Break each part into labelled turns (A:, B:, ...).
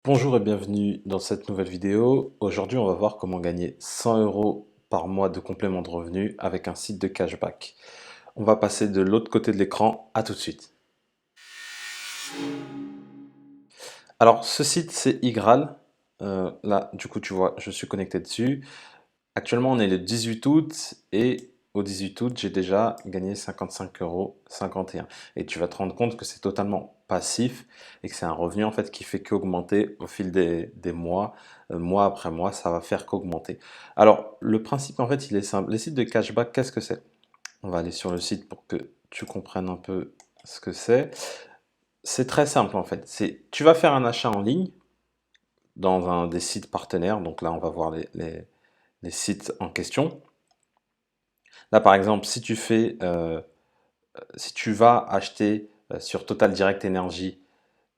A: Bonjour et bienvenue dans cette nouvelle vidéo. Aujourd'hui, on va voir comment gagner 100 euros par mois de complément de revenu avec un site de cashback. On va passer de l'autre côté de l'écran. À tout de suite. Alors, ce site, c'est Igral. Là, du coup, tu vois, je suis connecté dessus. Actuellement, on est le 18 août et au 18 août, j'ai déjà gagné 55 euros 51. Et tu vas te rendre compte que c'est totalement passif et que c'est un revenu en fait qui fait qu'augmenter au fil des mois, mois après mois, ça va faire qu'augmenter. Alors, le principe en fait, il est simple. Les sites de cashback, qu'est-ce que c'est? On va aller sur le site pour que tu comprennes un peu ce que c'est. C'est très simple en fait. Tu vas faire un achat en ligne dans un des sites partenaires. Donc là, on va voir les sites en question. Là, par exemple, si tu vas acheter sur Total Direct Energy,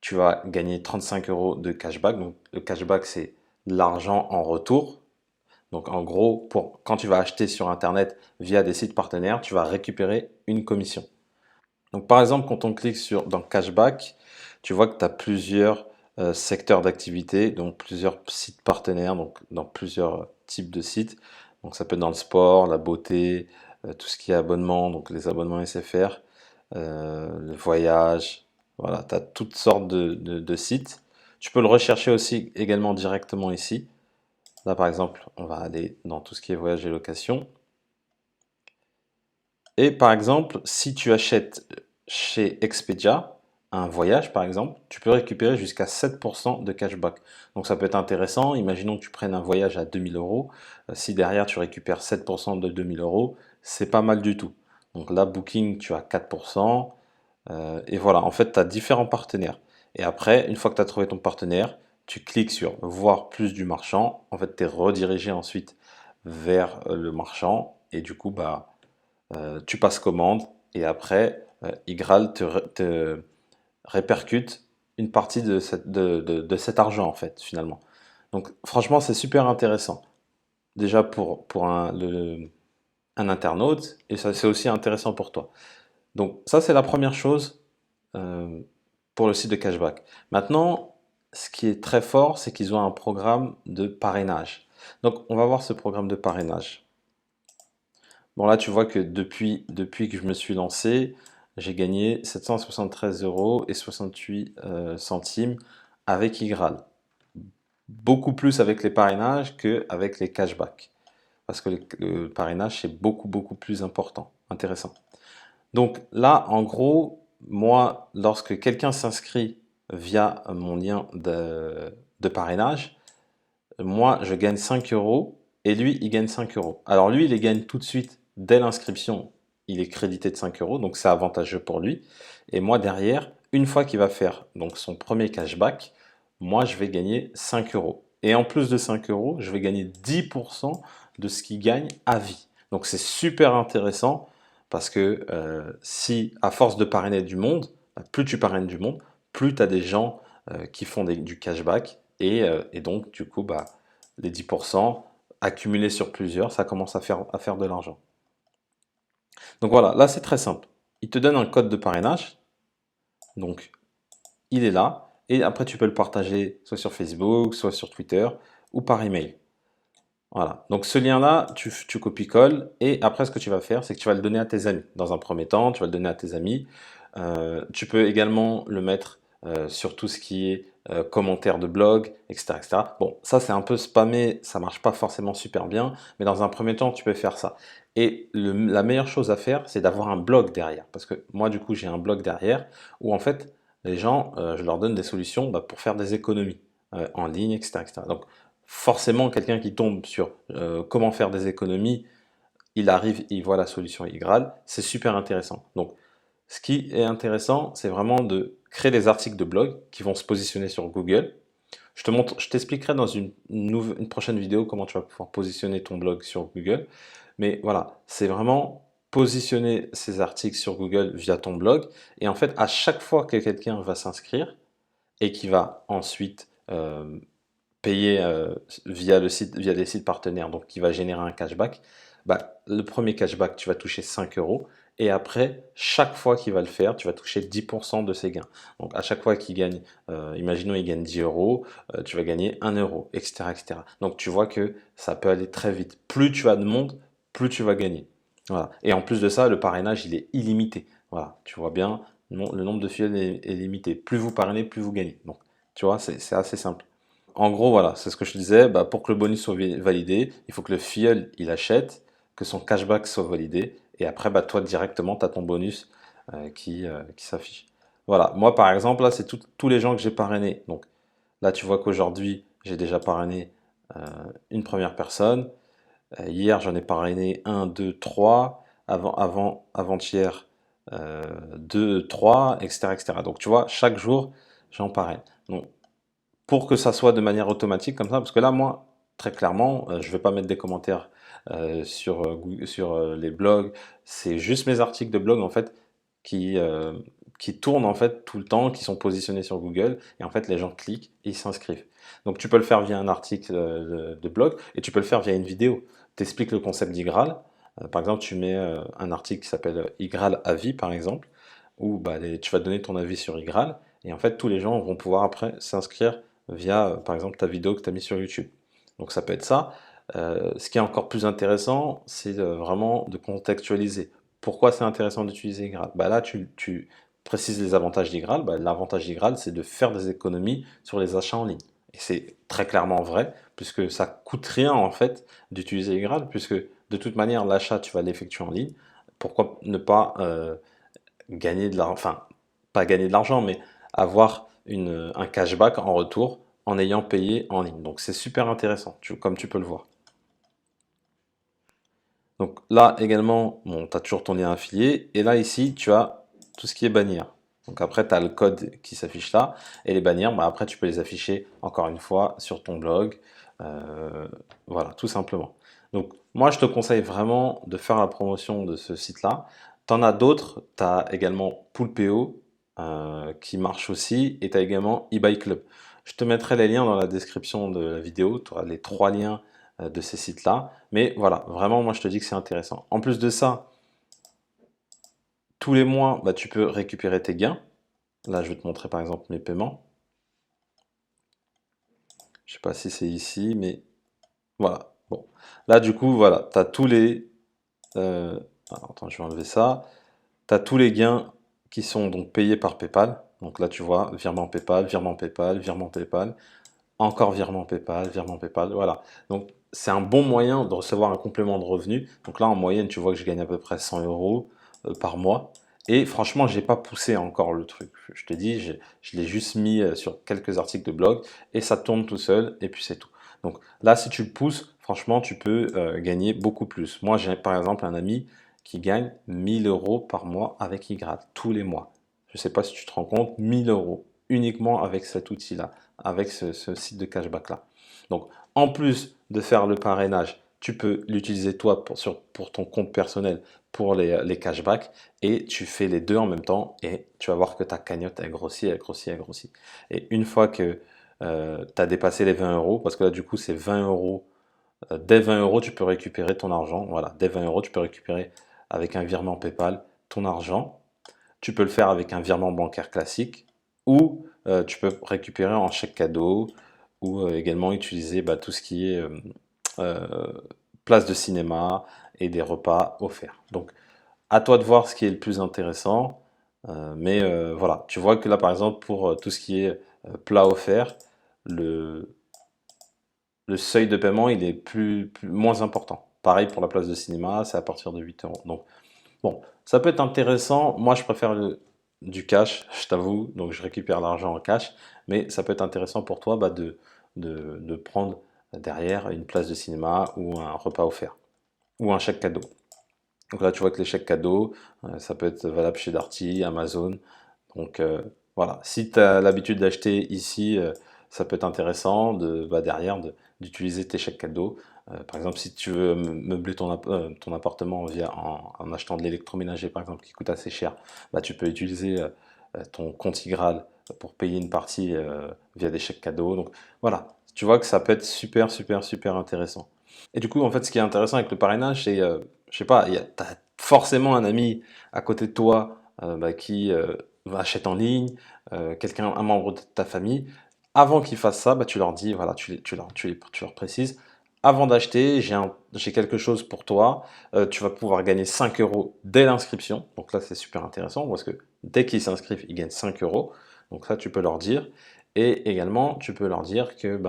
A: tu vas gagner 35 euros de cashback. Donc, le cashback, c'est l'argent en retour. Donc, en gros, quand tu vas acheter sur Internet via des sites partenaires, tu vas récupérer une commission. Donc, par exemple, quand on clique dans cashback, tu vois que tu as plusieurs secteurs d'activité, donc plusieurs sites partenaires, donc dans plusieurs types de sites. Donc, ça peut être dans le sport, la beauté, tout ce qui est abonnement, donc les abonnements SFR, le voyage. Voilà, tu as toutes sortes de sites. Tu peux le rechercher aussi également directement ici. Là, par exemple, on va aller dans tout ce qui est voyage et location. Et par exemple, si tu achètes chez Expedia un voyage, par exemple, tu peux récupérer jusqu'à 7% de cashback. Donc ça peut être intéressant. Imaginons que tu prennes un voyage à 2000 euros. Si derrière tu récupères 7% de 2000 euros, c'est pas mal du tout. Donc là, Booking, tu as 4%. Et voilà, en fait, tu as différents partenaires. Et après, une fois que tu as trouvé ton partenaire, tu cliques sur voir plus du marchand. En fait, tu es redirigé ensuite vers le marchand. Et du coup, tu passes commande. Et après, Igral te répercute une partie de cet argent, en fait, finalement. Donc, franchement, c'est super intéressant. Déjà pour un internaute. Et ça, c'est aussi intéressant pour toi. Donc, ça, c'est la première chose euh, pour le site de cashback. Maintenant, ce qui est très fort, c'est qu'ils ont un programme de parrainage. Donc, on va voir ce programme de parrainage. Bon, là, tu vois que depuis que je me suis lancé, j'ai gagné 773 euros et 68 centimes avec Igral. Beaucoup plus avec les parrainages qu'avec les cashbacks. Parce que le parrainage, c'est beaucoup plus important, intéressant. Donc là, en gros, moi, lorsque quelqu'un s'inscrit via mon lien de parrainage, moi, je gagne 5 euros et lui, il gagne 5 euros. Alors lui, il les gagne tout de suite dès l'inscription. Il est crédité de 5 euros, donc c'est avantageux pour lui. Et moi, derrière, une fois qu'il va faire donc son premier cashback, moi, je vais gagner 5 euros. Et en plus de 5 euros, je vais gagner 10% de ce qu'il gagne à vie. Donc c'est super intéressant parce que si, à force de parrainer du monde, plus tu parraines du monde, plus tu as des gens qui font du cashback et donc du coup les 10% accumulés sur plusieurs, ça commence à faire de l'argent. Donc voilà, là c'est très simple. Il te donne un code de parrainage, donc il est là, et après tu peux le partager soit sur Facebook, soit sur Twitter, ou par email. Voilà, donc ce lien-là, tu copies-colles, et après ce que tu vas faire, c'est que tu vas le donner à tes amis. Dans un premier temps, tu vas le donner à tes amis. Tu peux également le mettre sur tout ce qui est commentaires de blog, etc., etc. Bon, ça c'est un peu spammé, ça marche pas forcément super bien, mais dans un premier temps, tu peux faire ça. Et la meilleure chose à faire, c'est d'avoir un blog derrière. Parce que moi, du coup, j'ai un blog derrière où en fait, les gens, je leur donne des solutions pour faire des économies en ligne, etc., etc. Donc, forcément, quelqu'un qui tombe sur comment faire des économies, il arrive, il voit la solution Igral, c'est super intéressant. Donc, ce qui est intéressant, c'est vraiment de créer des articles de blog qui vont se positionner sur Google. Je t'expliquerai dans une prochaine vidéo comment tu vas pouvoir positionner ton blog sur Google. Mais voilà, c'est vraiment positionner ces articles sur Google via ton blog. Et en fait, à chaque fois que quelqu'un va s'inscrire et qui va ensuite payer via les sites partenaires, donc qui va générer un cashback, le premier cashback, tu vas toucher 5 euros. Et après, chaque fois qu'il va le faire, tu vas toucher 10% de ses gains. Donc à chaque fois qu'il gagne, imaginons il gagne 10 euros, tu vas gagner 1 euro, etc., etc. Donc tu vois que ça peut aller très vite. Plus tu as de monde, plus tu vas gagner. Voilà. Et en plus de ça, le parrainage, il est illimité. Voilà, tu vois bien, le nombre de filleuls est limité. Plus vous parrainez, plus vous gagnez. Donc, tu vois, c'est assez simple. En gros, voilà, c'est ce que je te disais. Bah, pour que le bonus soit validé, il faut que le filleul, il achète, que son cashback soit validé. Et après, bah, toi, directement, tu as ton bonus qui s'affiche. Voilà, moi, par exemple, là, c'est tous les gens que j'ai parrainés. Donc, là, tu vois qu'aujourd'hui, j'ai déjà parrainé euh, une première personne. Hier, j'en ai parrainé un, 2, 3. Avant-hier, 2, 3, etc., etc. Donc, tu vois, chaque jour, j'en parraine. Donc, pour que ça soit de manière automatique comme ça, parce que là, moi, très clairement, je ne vais pas mettre des commentaires sur les blogs. C'est juste mes articles de blog, en fait, qui, euh, qui tournent, en fait, tout le temps, qui sont positionnés sur Google. Et en fait, les gens cliquent et ils s'inscrivent. Donc, tu peux le faire via un article de blog et tu peux le faire via une vidéo. Tu expliques le concept d'Igral. Par exemple, tu mets un article qui s'appelle Igral avis, par exemple, où bah, tu vas donner ton avis sur Igral. Et en fait, tous les gens vont pouvoir après s'inscrire via, par exemple, ta vidéo que tu as mise sur YouTube. Donc ça peut être ça. Ce qui est encore plus intéressant, c'est vraiment de contextualiser. Pourquoi c'est intéressant d'utiliser Igral? Bah là, tu précises les avantages d'Igral. Bah, l'avantage d'Igral, c'est de faire des économies sur les achats en ligne. Et c'est très clairement vrai, puisque ça coûte rien en fait d'utiliser Igral, puisque de toute manière, l'achat, tu vas l'effectuer en ligne. Pourquoi ne pas gagner de l'argent, enfin, pas gagner de l'argent, mais avoir un cashback en retour en ayant payé en ligne. Donc c'est super intéressant, comme tu peux le voir. Donc là également, bon, tu as toujours ton lien affilié, et là ici, tu as tout ce qui est bannière. Donc après, tu as le code qui s'affiche là, et les bannières, bah, après, tu peux les afficher encore une fois sur ton blog. Euh, voilà, tout simplement. Donc moi, je te conseille vraiment de faire la promotion de ce site-là. Tu en as d'autres, tu as également Poolpeo qui marche aussi, et tu as également eBay Club. Je te mettrai les liens dans la description de la vidéo, tu auras les trois liens de ces sites-là. Mais voilà, vraiment, moi je te dis que c'est intéressant. En plus de ça, tous les mois, bah, tu peux récupérer tes gains. Là, je vais te montrer par exemple mes paiements. Je sais pas si c'est ici, mais voilà. Bon, là du coup, voilà, tu as tous les... alors, attends, je vais enlever ça. Tu as tous les gains qui sont donc payés par PayPal. Donc là, tu vois, virement PayPal, virement PayPal, virement PayPal, encore virement PayPal, virement PayPal, voilà. Donc c'est un bon moyen de recevoir un complément de revenu. Donc là, en moyenne, tu vois que je gagne à peu près 100 euros par mois. Et franchement, j'ai pas poussé encore le truc. Je te dis, je l'ai juste mis sur quelques articles de blog et ça tourne tout seul et puis c'est tout. Donc là, si tu le pousses, franchement, tu peux gagner beaucoup plus. Moi, j'ai par exemple un ami qui gagne 1000 euros par mois avec Ygrad, tous les mois. Je sais pas si tu te rends compte, 1000 euros uniquement avec cet outil-là, avec ce site de cashback-là. Donc, en plus de faire le parrainage, tu peux l'utiliser toi pour ton compte personnel pour les cashbacks et tu fais les deux en même temps et tu vas voir que ta cagnotte elle grossit, elle grossit, elle grossit. Et une fois que tu as dépassé les 20 euros, parce que là du coup c'est 20 euros, dès 20 euros tu peux récupérer ton argent. Voilà, dès 20 euros tu peux récupérer avec un virement PayPal ton argent. Tu peux le faire avec un virement bancaire classique ou tu peux récupérer en chèque cadeau ou également utiliser bah, tout ce qui est euh, place de cinéma et des repas offerts. Donc, à toi de voir ce qui est le plus intéressant. Mais voilà, tu vois que là, par exemple, pour tout ce qui est plat offert, le, le seuil de paiement, il est moins important. Pareil pour la place de cinéma, c'est à partir de 8 euros. Donc, bon, ça peut être intéressant. Moi, je préfère du cash, je t'avoue. Donc, je récupère l'argent en cash. Mais ça peut être intéressant pour toi bah, de prendre derrière une place de cinéma ou un repas offert ou un chèque cadeau. Donc là, tu vois que les chèques cadeaux, ça peut être valable chez Darty, Amazon. Donc voilà, si tu as l'habitude d'acheter ici, ça peut être intéressant bah, derrière d'utiliser tes chèques cadeaux. Par exemple, si tu veux meubler ton appartement en achetant de l'électroménager, par exemple, qui coûte assez cher, bah, tu peux utiliser ton compte Igral pour payer une partie via des chèques cadeaux. Donc voilà, tu vois que ça peut être super, super, super intéressant. Et du coup, en fait, ce qui est intéressant avec le parrainage, c'est, je sais pas, forcément un ami à côté de toi qui achète en ligne, quelqu'un, un membre de ta famille, avant qu'ils fassent ça, tu leur dis, voilà, tu leur précises, avant d'acheter, j'ai quelque chose pour toi, tu vas pouvoir gagner 5 euros dès l'inscription. Donc là, c'est super intéressant parce que dès qu'ils s'inscrivent, ils gagnent 5 euros. Donc ça, tu peux leur dire. Et également, tu peux leur dire que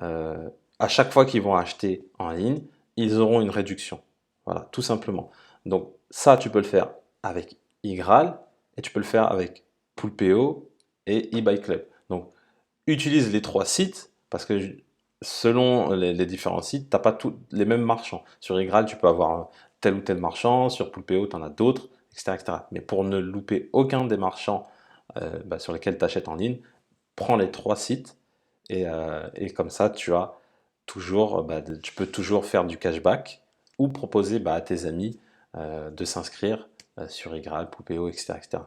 A: euh, à chaque fois qu'ils vont acheter en ligne, ils auront une réduction. Voilà, tout simplement. Donc ça, tu peux le faire avec iGral et tu peux le faire avec Poolpeo et eBay Club. Donc utilise les trois sites parce que selon les différents sites, tu n'as pas tous les mêmes marchands. Sur iGral, tu peux avoir tel ou tel marchand, sur Poolpeo, tu en as d'autres, etc., etc. Mais pour ne louper aucun des marchands sur lesquels tu achètes en ligne, prends les trois sites et comme ça, tu peux toujours faire du cashback ou proposer à tes amis de s'inscrire sur iGral, Poupéo, etc., etc.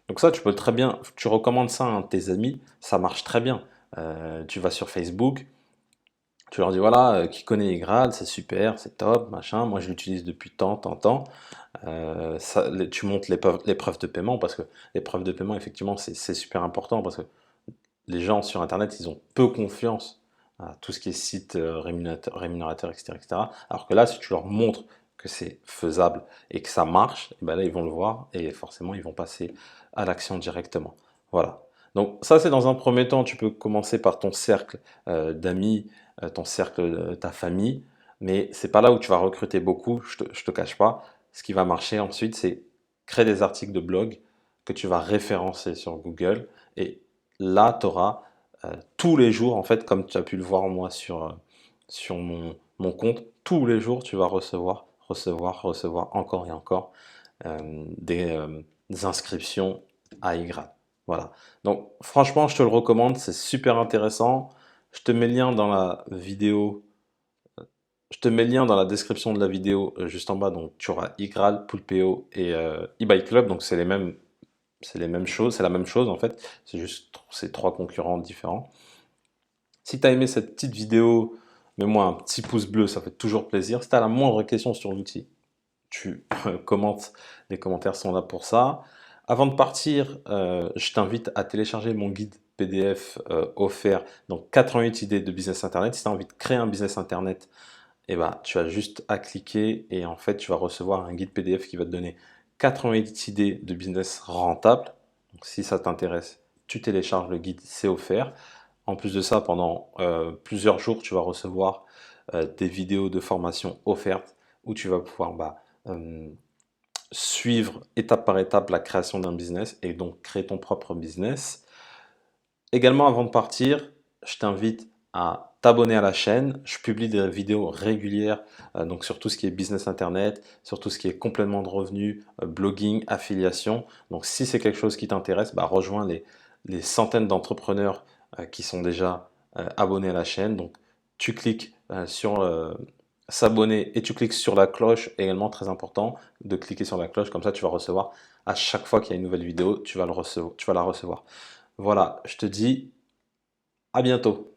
A: Donc ça, tu peux très bien, tu recommandes ça à tes amis, ça marche très bien. Tu vas sur Facebook, tu leur dis voilà, qui connaît iGral, c'est super, c'est top, machin. Moi, je l'utilise depuis tant. Tu montes les preuves de paiement parce que les preuves de paiement, effectivement, c'est super important parce que les gens sur Internet, ils ont peu confiance à tout ce qui est site rémunérateur, etc., etc. Alors que là, si tu leur montres que c'est faisable et que ça marche, et ben là, ils vont le voir et forcément, ils vont passer à l'action directement. Voilà. Donc ça, c'est dans un premier temps, tu peux commencer par ton cercle d'amis, ton cercle, ta famille, mais c'est pas là où tu vas recruter beaucoup, je te cache pas. Ce qui va marcher ensuite, c'est créer des articles de blog que tu vas référencer sur Google et là, tu auras tous les jours, en fait, comme tu as pu le voir moi sur mon compte, tous les jours, tu vas recevoir encore et encore des inscriptions à iGrad. Voilà. Donc, franchement, je te le recommande, c'est super intéressant. Je te mets le lien dans la vidéo. Je te mets le lien dans la description de la vidéo juste en bas. Donc, tu auras iGral, Poolpeo et eBay Club. Donc, c'est les mêmes choses, c'est la même chose en fait, c'est juste ces trois concurrents différents. Si tu as aimé cette petite vidéo, mets-moi un petit pouce bleu, ça fait toujours plaisir. Si tu as la moindre question sur l'outil, tu commentes, les commentaires sont là pour ça. Avant de partir, je t'invite à télécharger mon guide PDF offert, donc 88 idées de business internet. Si tu as envie de créer un business internet, tu as juste à cliquer et en fait tu vas recevoir un guide PDF qui va te donner 88 idées de business rentables. Donc si ça t'intéresse, tu télécharges le guide, c'est offert. En plus de ça, pendant plusieurs jours, tu vas recevoir des vidéos de formation offertes où tu vas pouvoir euh, suivre étape par étape la création d'un business et donc créer ton propre business. Également, avant de partir, je t'invite à t'abonner à la chaîne. Je publie des vidéos régulières donc sur tout ce qui est business internet, sur tout ce qui est complément de revenus, blogging, affiliation. Donc si c'est quelque chose qui t'intéresse, rejoins les centaines d'entrepreneurs qui sont déjà abonnés à la chaîne. Donc tu cliques sur s'abonner et tu cliques sur la cloche, également très important de cliquer sur la cloche, comme ça tu vas recevoir à chaque fois qu'il y a une nouvelle vidéo, tu vas la recevoir. Voilà, je te dis à bientôt.